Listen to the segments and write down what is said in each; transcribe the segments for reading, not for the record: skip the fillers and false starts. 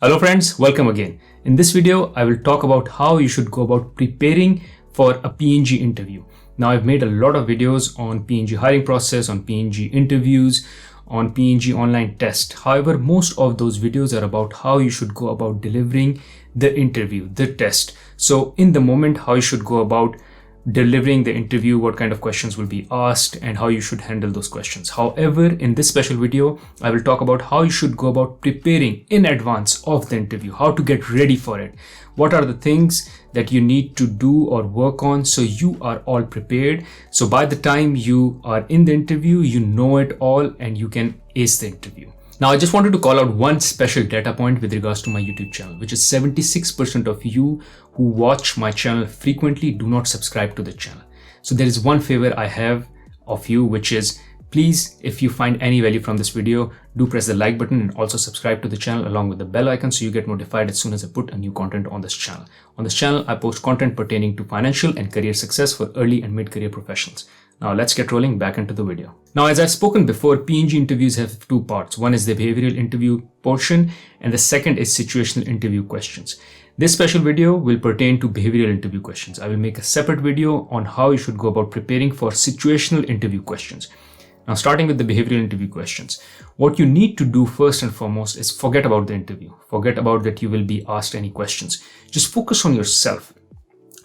Hello friends, welcome again. In this video, I will talk about how you should go about preparing for a P&G interview. Now, I've made a lot of videos on P&G hiring process, on P&G interviews, on P&G online test. However, most of those videos are about how you should go about delivering the interview, the test. So in the moment, how you should go about delivering the interview, what kind of questions will be asked, and how you should handle those questions. However, in this special video, I will talk about how you should go about preparing in advance of the interview, how to get ready for it. What are the things that you need to do or work on so you are all prepared. So by the time you are in the interview, you know it all and you can ace the interview. Now, I just wanted to call out one special data point with regards to my YouTube channel, which is 76% of you who watch my channel frequently do not subscribe to the channel. So there is one favor I have of you, which is please, if you find any value from this video, do press the like button and also subscribe to the channel along with the bell icon so you get notified as soon as I put a new content on this channel. On this channel, I post content pertaining to financial and career success for early and mid-career professionals. Now let's get rolling back into the video. Now, as I've spoken before, P&G interviews have two parts. One is the behavioral interview portion and the second is situational interview questions. This special video will pertain to behavioral interview questions. I will make a separate video on how you should go about preparing for situational interview questions. Now, starting with the behavioral interview questions, what you need to do first and foremost is forget about the interview. Forget about that you will be asked any questions. Just focus on yourself.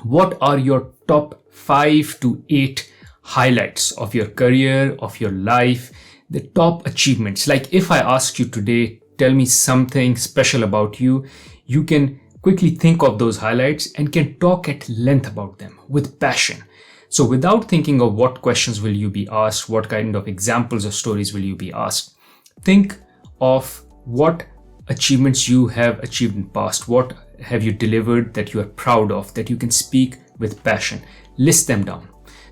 What are your top 5 to 8 highlights of your career, of your life, the top achievements? Like if I ask you today, tell me something special about you, you can quickly think of those highlights and can talk at length about them with passion. So without thinking of what questions will you be asked, what kind of examples or stories will you be asked, think of what achievements you have achieved in the past. What have you delivered that you are proud of, that you can speak with passion? List them down.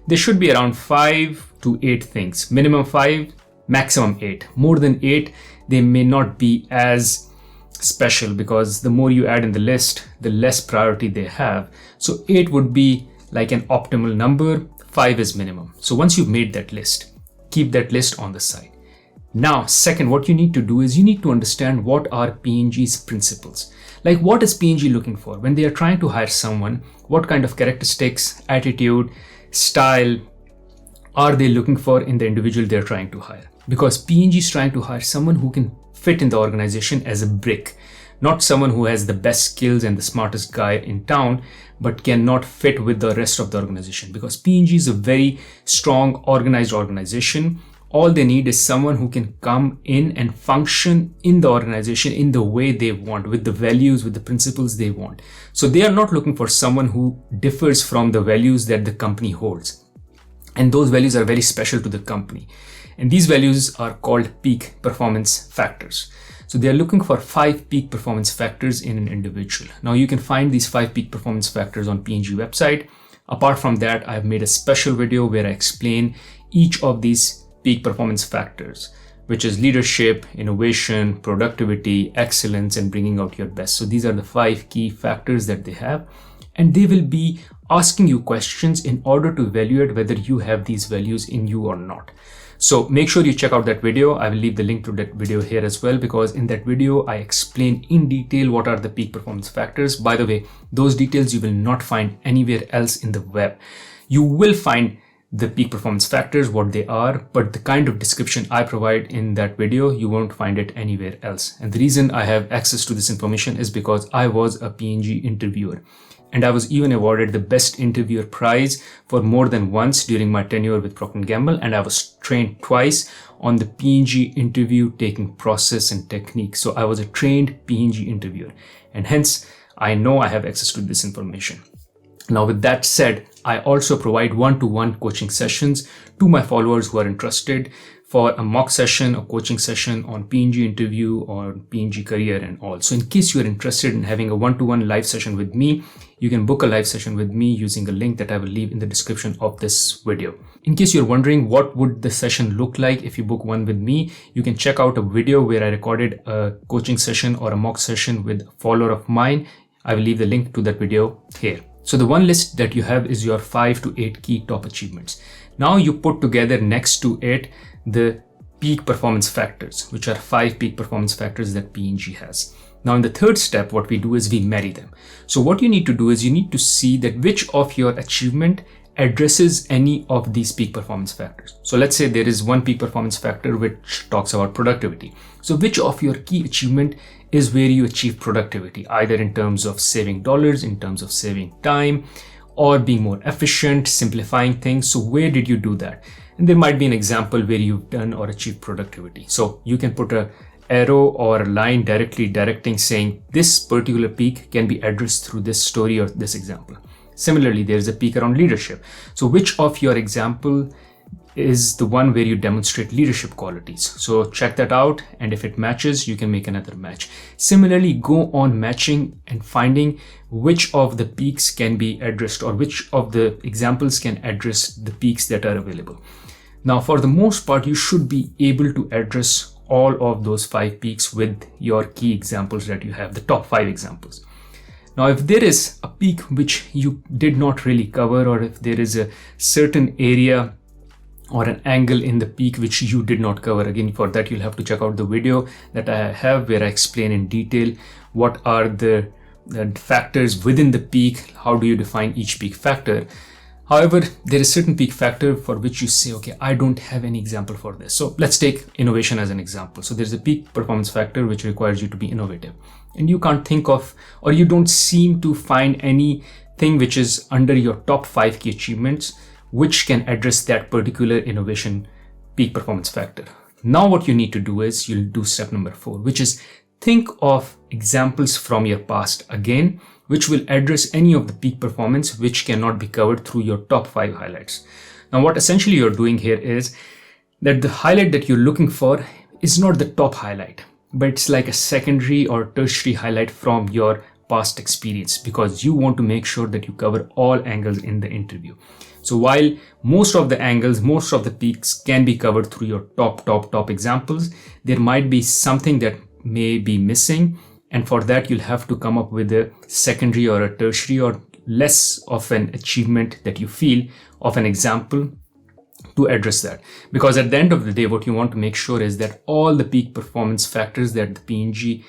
There should be around 5 to 8 things, minimum 5, maximum 8. More than 8, they may not be as special because the more you add in the list, the less priority they have. So 8 would be like an optimal number, 5 is minimum. So once you've made that list, keep that list on the side. Now, second, what you need to do is you need to understand what are P&G's principles. Like what is P&G looking for when they are trying to hire someone? What kind of characteristics, attitude, style are they looking for in the individual they're trying to hire? Because P&G is trying to hire someone who can fit in the organization as a brick, not someone who has the best skills and the smartest guy in town, but cannot fit with the rest of the organization. Because P&G is a very strong, organized organization. All they need is someone who can come in and function in the organization in the way they want, with the values, with the principles they want. So they are not looking for someone who differs from the values that the company holds. And those values are very special to the company. And these values are called peak performance factors. So they are looking for 5 peak performance factors in an individual. Now you can find these 5 peak performance factors on P&G website. Apart from that, I have made a special video where I explain each of these peak performance factors, which is leadership, innovation, productivity, excellence, and bringing out your best. So these are the 5 key factors that they have, and they will be asking you questions in order to evaluate whether you have these values in you or not. So make sure you check out that video. I will leave the link to that video here as well, because in that video, I explain in detail what are the peak performance factors. By the way, those details you will not find anywhere else in the web. You will find the peak performance factors, what they are, but the kind of description I provide in that video, you won't find it anywhere else. And the reason I have access to this information is because I was a P&G interviewer. And I was even awarded the Best Interviewer prize for more than once during my tenure with Procter & Gamble, and I was trained twice on the P&G interview taking process and technique. So I was a trained P&G interviewer, and hence I know I have access to this information. Now, with that said, I also provide one-to-one coaching sessions to my followers who are interested for a mock session or coaching session on P&G interview or P&G career and all. So in case you are interested in having a one-to-one live session with me, you can book a live session with me using a link that I will leave in the description of this video. In case you're wondering what would the session look like if you book one with me, you can check out a video where I recorded a coaching session or a mock session with a follower of mine. I will leave the link to that video here. So the one list that you have is your 5 to 8 key top achievements. Now you put together next to it the peak performance factors, which are 5 peak performance factors that P&G has. Now in the third step, what we do is we marry them. So what you need to do is you need to see that which of your achievement addresses any of these peak performance factors. So let's say there is one peak performance factor which talks about productivity. So which of your key achievement is where you achieve productivity, either in terms of saving dollars, in terms of saving time, or being more efficient, simplifying things. So where did you do that? And there might be an example where you've done or achieved productivity. So you can put a arrow or a line directly directing saying this particular peak can be addressed through this story or this example. Similarly, there's a peak around leadership. So which of your example is the one where you demonstrate leadership qualities? So check that out, and if it matches, you can make another match. Similarly, go on matching and finding which of the peaks can be addressed, or which of the examples can address the peaks that are available. Now, for the most part, you should be able to address all of those 5 peaks with your key examples that you have, the top 5 examples. Now, if there is a peak which you did not really cover, or if there is a certain area or an angle in the peak which you did not cover, again, for that you'll have to check out the video that I have where I explain in detail what are the factors within the peak, how do you define each peak factor. However, there is certain peak factor for which you say, okay, I don't have any example for this. So let's take innovation as an example. So there's a peak performance factor which requires you to be innovative, and you can't think of, or you don't seem to find anything which is under your top 5 key achievements which can address that particular innovation peak performance factor. Now what you need to do is you'll do step number 4, which is think of examples from your past again, which will address any of the peak performance which cannot be covered through your top 5 highlights. Now what essentially you're doing here is that the highlight that you're looking for is not the top highlight, but it's like a secondary or tertiary highlight from your past experience, because you want to make sure that you cover all angles in the interview. So while most of the angles, most of the peaks can be covered through your top examples, there might be something that may be missing. And for that, you'll have to come up with a secondary or a tertiary or less of an achievement that you feel of an example to address that. Because at the end of the day, what you want to make sure is that all the peak performance factors that the P&G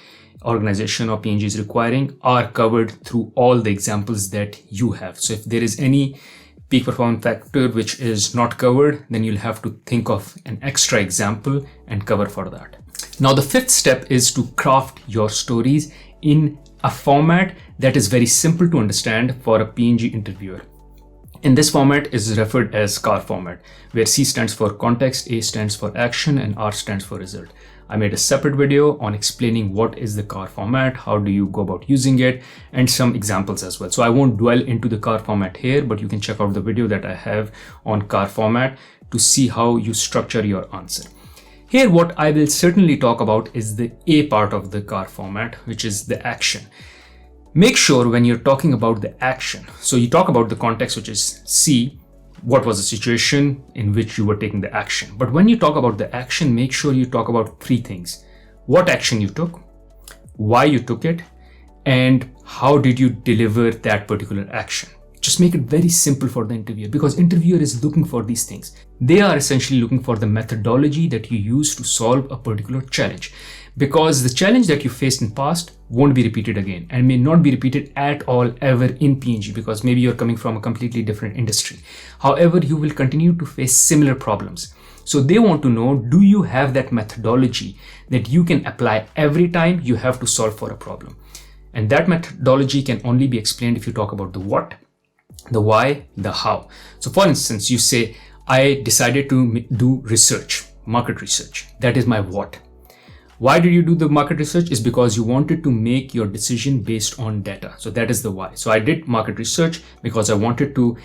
organization or P&G is requiring are covered through all the examples that you have. So if there is any peak performance factor which is not covered, then you'll have to think of an extra example and cover for that. Now, the 5th step is to craft your stories in a format that is very simple to understand for a P&G interviewer. In this format is referred as CAR format, where C stands for context, A stands for action, and R stands for result. I made a separate video on explaining what is the CAR format, how do you go about using it, and some examples as well. So I won't dwell into the CAR format here, but you can check out the video that I have on CAR format to see how you structure your answer. Here, what I will certainly talk about is the A part of the CAR format, which is the action. Make sure when you're talking about the action, so you talk about the context, which is C, what was the situation in which you were taking the action. But when you talk about the action, make sure you talk about 3 things. What action you took, why you took it, and how did you deliver that particular action. Just make it very simple for the interviewer, because interviewer is looking for these things. They are essentially looking for the methodology that you use to solve a particular challenge, because the challenge that you faced in past won't be repeated again and may not be repeated at all ever in P&G, because maybe you're coming from a completely different industry. However, you will continue to face similar problems. So they want to know, do you have that methodology that you can apply every time you have to solve for a problem? And that methodology can only be explained if you talk about the what, the why, the how. So for instance, you say, I decided to do research, market research. That is my what. Why did you do the market research? Is because you wanted to make your decision based on data. So that is the why. So I did market research because I wanted to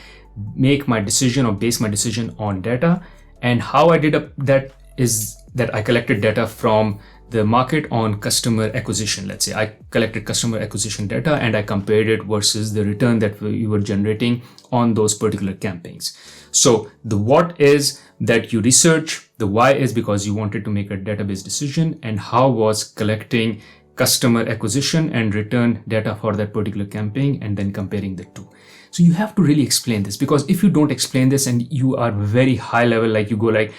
make my decision or base my decision on data. And how I did that is that I collected data from the market on customer acquisition. Let's say I collected customer acquisition data and I compared it versus the return that you were generating on those particular campaigns. So the what is that you research, the why is because you wanted to make a database decision, and how was collecting customer acquisition and return data for that particular campaign and then comparing the two. So you have to really explain this, because if you don't explain this and you are very high level, like you go like,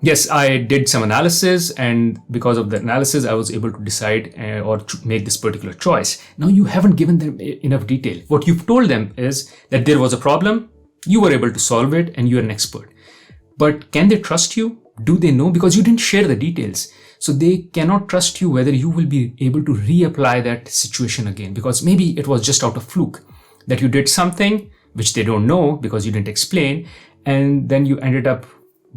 Yes, I did some analysis, and because of the analysis, I was able to decide or to make this particular choice. Now, you haven't given them enough detail. What you've told them is that there was a problem, you were able to solve it, and you're an expert. But can they trust you? Do they know? Because you didn't share the details. So they cannot trust you whether you will be able to reapply that situation again, because maybe it was just out of fluke that you did something which they don't know because you didn't explain, and then you ended up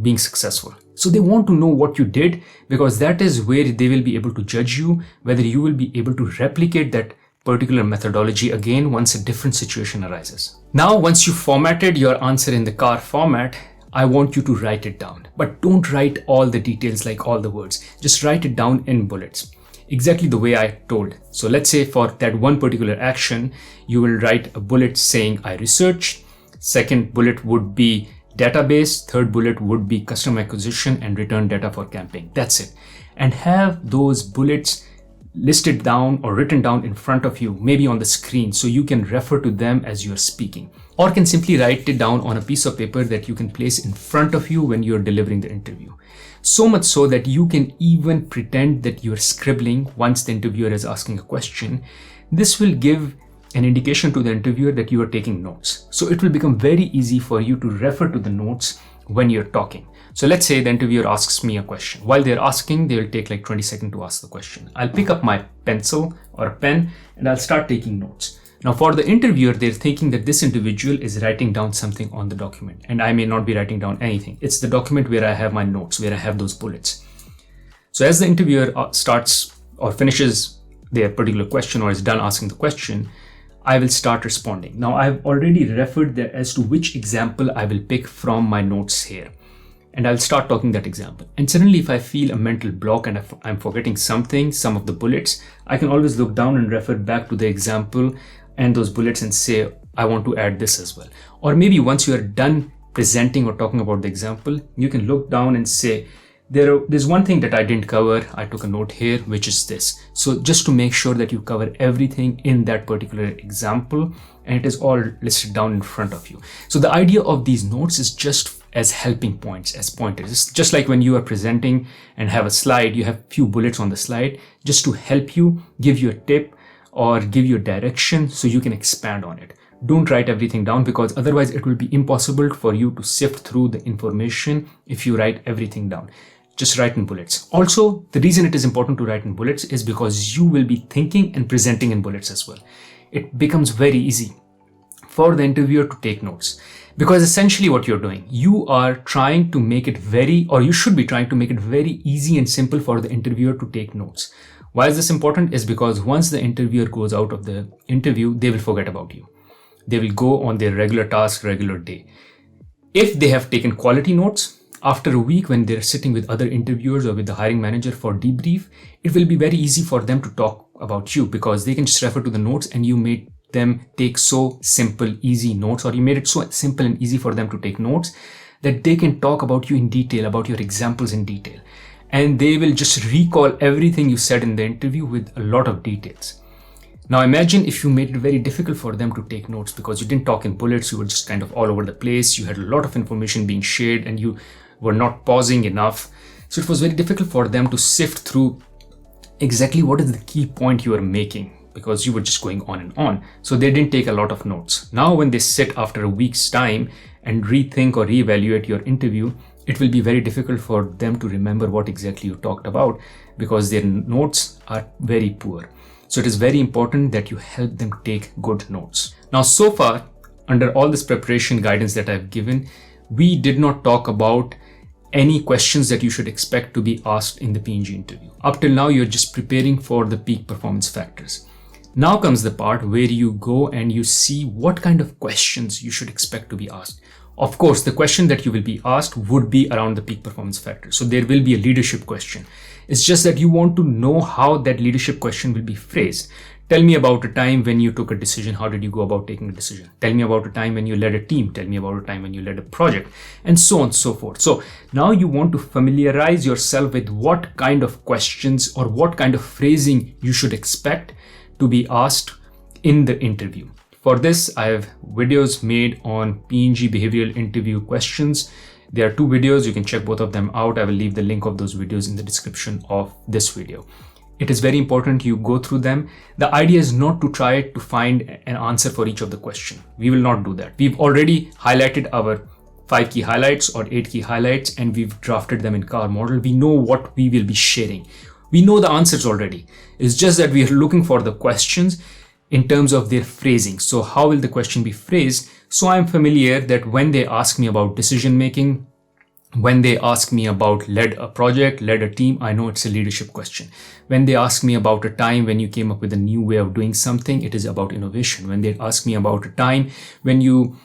being successful. So they want to know what you did, because that is where they will be able to judge you, whether you will be able to replicate that particular methodology again once a different situation arises. Now, once you formatted your answer in the CAR format, I want you to write it down, but don't write all the details like all the words. Just write it down in bullets, exactly the way I told. So let's say for that one particular action, you will write a bullet saying I researched. Second bullet would be database. Third bullet would be customer acquisition and return data for campaign. That's it. And have those bullets listed down or written down in front of you, maybe on the screen, so you can refer to them as you're speaking, or can simply write it down on a piece of paper that you can place in front of you when you're delivering the interview. So much so that you can even pretend that you're scribbling once the interviewer is asking a question. This will give an indication to the interviewer that you are taking notes. So it will become very easy for you to refer to the notes when you're talking. So let's say the interviewer asks me a question. While they're asking, they will take like 20 seconds to ask the question. I'll pick up my pencil or a pen and I'll start taking notes. Now for the interviewer, they're thinking that this individual is writing down something on the document, and I may not be writing down anything. It's the document where I have my notes, where I have those bullets. So as the interviewer starts or finishes their particular question or is done asking the question, I will start responding. Now I've already referred there as to which example I will pick from my notes here. And I'll start talking that example. And suddenly if I feel a mental block and I'm forgetting something, some of the bullets, I can always look down and refer back to the example and those bullets and say, I want to add this as well. Or maybe once you are done presenting or talking about the example, you can look down and say, there's one thing that I didn't cover. I took a note here, which is this. So just to make sure that you cover everything in that particular example, and it is all listed down in front of you. So the idea of these notes is just as helping points, as pointers. It's just like when you are presenting and have a slide, you have few bullets on the slide just to help you, give you a tip or give you a direction so you can expand on it. Don't write everything down, because otherwise it will be impossible for you to sift through the information if you write everything down. Just write in bullets. Also, the reason it is important to write in bullets is because you will be thinking and presenting in bullets as well. It becomes very easy for the interviewer to take notes, because essentially what you're doing, you are trying to make it you should be trying to make it very easy and simple for the interviewer to take notes. Why is this important? Is because once the interviewer goes out of the interview, they will forget about you. They will go on their regular task, regular day. If they have taken quality notes, after a week when they're sitting with other interviewers or with the hiring manager for debrief, it will be very easy for them to talk about you, because they can just refer to the notes and you made them take so simple, easy notes, or you made it so simple and easy for them to take notes that they can talk about you in detail, about your examples in detail. And they will just recall everything you said in the interview with a lot of details. Now imagine if you made it very difficult for them to take notes because you didn't talk in bullets, you were just kind of all over the place, you had a lot of information being shared and you were not pausing enough. So it was very difficult for them to sift through exactly what is the key point you are making, because you were just going on and on. So they didn't take a lot of notes. Now when they sit after a week's time and rethink or reevaluate your interview, it will be very difficult for them to remember what exactly you talked about, because their notes are very poor. So it is very important that you help them take good notes. Now, so far, under all this preparation guidance that I've given, we did not talk about any questions that you should expect to be asked in the P&G interview. Up till now, you're just preparing for the peak performance factors. Now comes the part where you go and you see what kind of questions you should expect to be asked. Of course, the question that you will be asked would be around the peak performance factor. So there will be a leadership question. It's just that you want to know how that leadership question will be phrased. Tell me about a time when you took a decision. How did you go about taking a decision? Tell me about a time when you led a team. Tell me about a time when you led a project, and so on and so forth. So now you want to familiarize yourself with what kind of questions or what kind of phrasing you should expect to be asked in the interview. For this, I have videos made on P&G behavioral interview questions. There are 2 videos. You can check both of them out. I will leave the link of those videos in the description of this video. It is very important you go through them. The idea is not to try to find an answer for each of the question. We will not do that. We've already highlighted our 5 key highlights or 8 key highlights, and we've drafted them in car model. We know what we will be sharing. We know the answers already. It's just that we are looking for the questions in terms of their phrasing. So how will the question be phrased? So I'm familiar that when they ask me about decision making, when they ask me about led a project, led a team, I know it's a leadership question. When they ask me about a time when you came up with a new way of doing something, it is about innovation. When they ask me about a time when you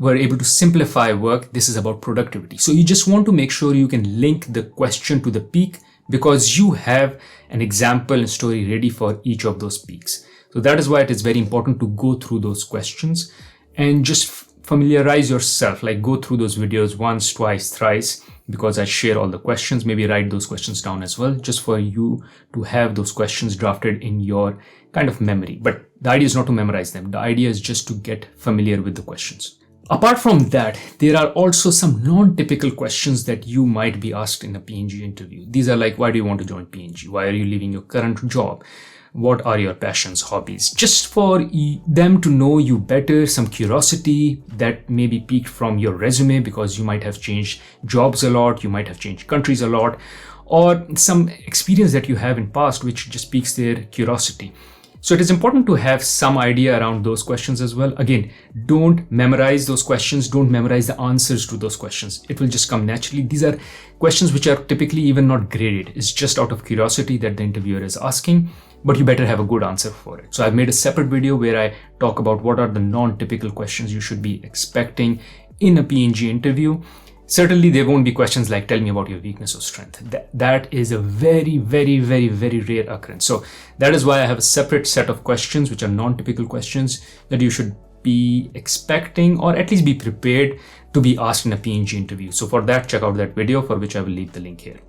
were able to simplify work, this is about productivity. So you just want to make sure you can link the question to the peak, because you have an example and story ready for each of those peaks. So that is why it is very important to go through those questions and just familiarize yourself, like go through those videos once, twice, thrice, because I share all the questions. Maybe write those questions down as well, just for you to have those questions drafted in your kind of memory. But the idea is not to memorize them. The idea is just to get familiar with the questions. Apart from that, there are also some non-typical questions that you might be asked in a P&G interview. These are like, why do you want to join P&G? Why are you leaving your current job? What are your passions, hobbies? Just for them to know you better, some curiosity that may be piqued from your resume, because you might have changed jobs a lot, you might have changed countries a lot, or some experience that you have in past which just piques their curiosity. So it is important to have some idea around those questions as well. Again, don't memorize those questions. Don't memorize the answers to those questions. It will just come naturally. These are questions which are typically even not graded. It's just out of curiosity that the interviewer is asking, but you better have a good answer for it. So I've made a separate video where I talk about what are the non-typical questions you should be expecting in a P&G interview. Certainly, there won't be questions like, tell me about your weakness or strength. That is a very, very, very, very rare occurrence. So that is why I have a separate set of questions, which are non-typical questions that you should be expecting, or at least be prepared to be asked in a P&G interview. So for that, check out that video, for which I will leave the link here.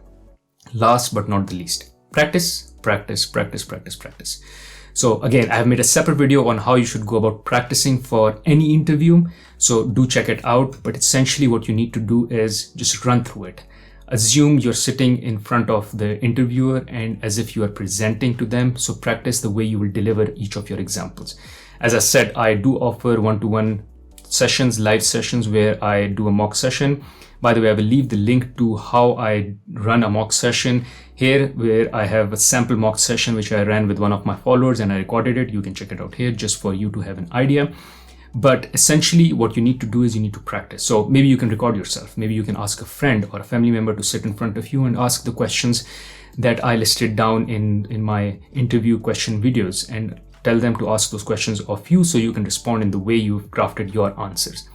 Last but not the least, practice, practice, practice, practice, practice. So again, I have made a separate video on how you should go about practicing for any interview. So do check it out. But essentially what you need to do is just run through it. Assume you're sitting in front of the interviewer and as if you are presenting to them. So practice the way you will deliver each of your examples. As I said, I do offer one-to-one sessions, live sessions, where I do a mock session. By the way, I will leave the link to how I run a mock session here, where I have a sample mock session which I ran with one of my followers and I recorded it. You can check it out here just for you to have an idea. But essentially what you need to do is you need to practice. So maybe you can record yourself. Maybe you can ask a friend or a family member to sit in front of you and ask the questions that I listed down in my interview question videos, and tell them to ask those questions of you so you can respond in the way you've crafted your answers.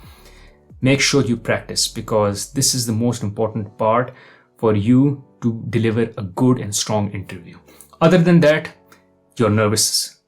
Make sure you practice, because this is the most important part for you to deliver a good and strong interview. Other than that, you're nervous.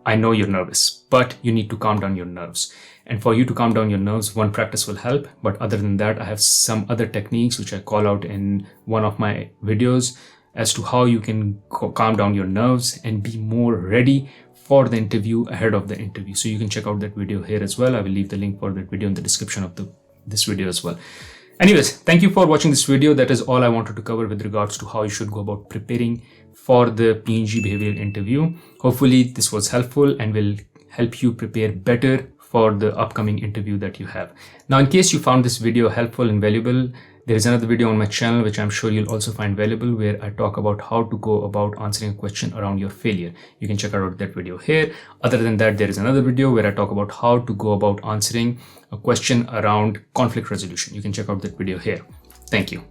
I know you're nervous, but you need to calm down your nerves. And for you to calm down your nerves, one practice will help. But other than that, I have some other techniques which I call out in one of my videos as to how you can calm down your nerves and be more ready for the interview ahead of the interview. So you can check out that video here as well. I will leave the link for that video in the description of this video as well. Anyways, thank you for watching this video. That is all I wanted to cover with regards to how you should go about preparing for the P&G behavioral interview. Hopefully this was helpful and will help you prepare better for the upcoming interview that you have. Now, in case you found this video helpful and valuable, there is another video on my channel which I'm sure you'll also find valuable, where I talk about how to go about answering a question around your failure. You can check out that video here. Other than that, there is another video where I talk about how to go about answering a question around conflict resolution. You can check out that video here. Thank you.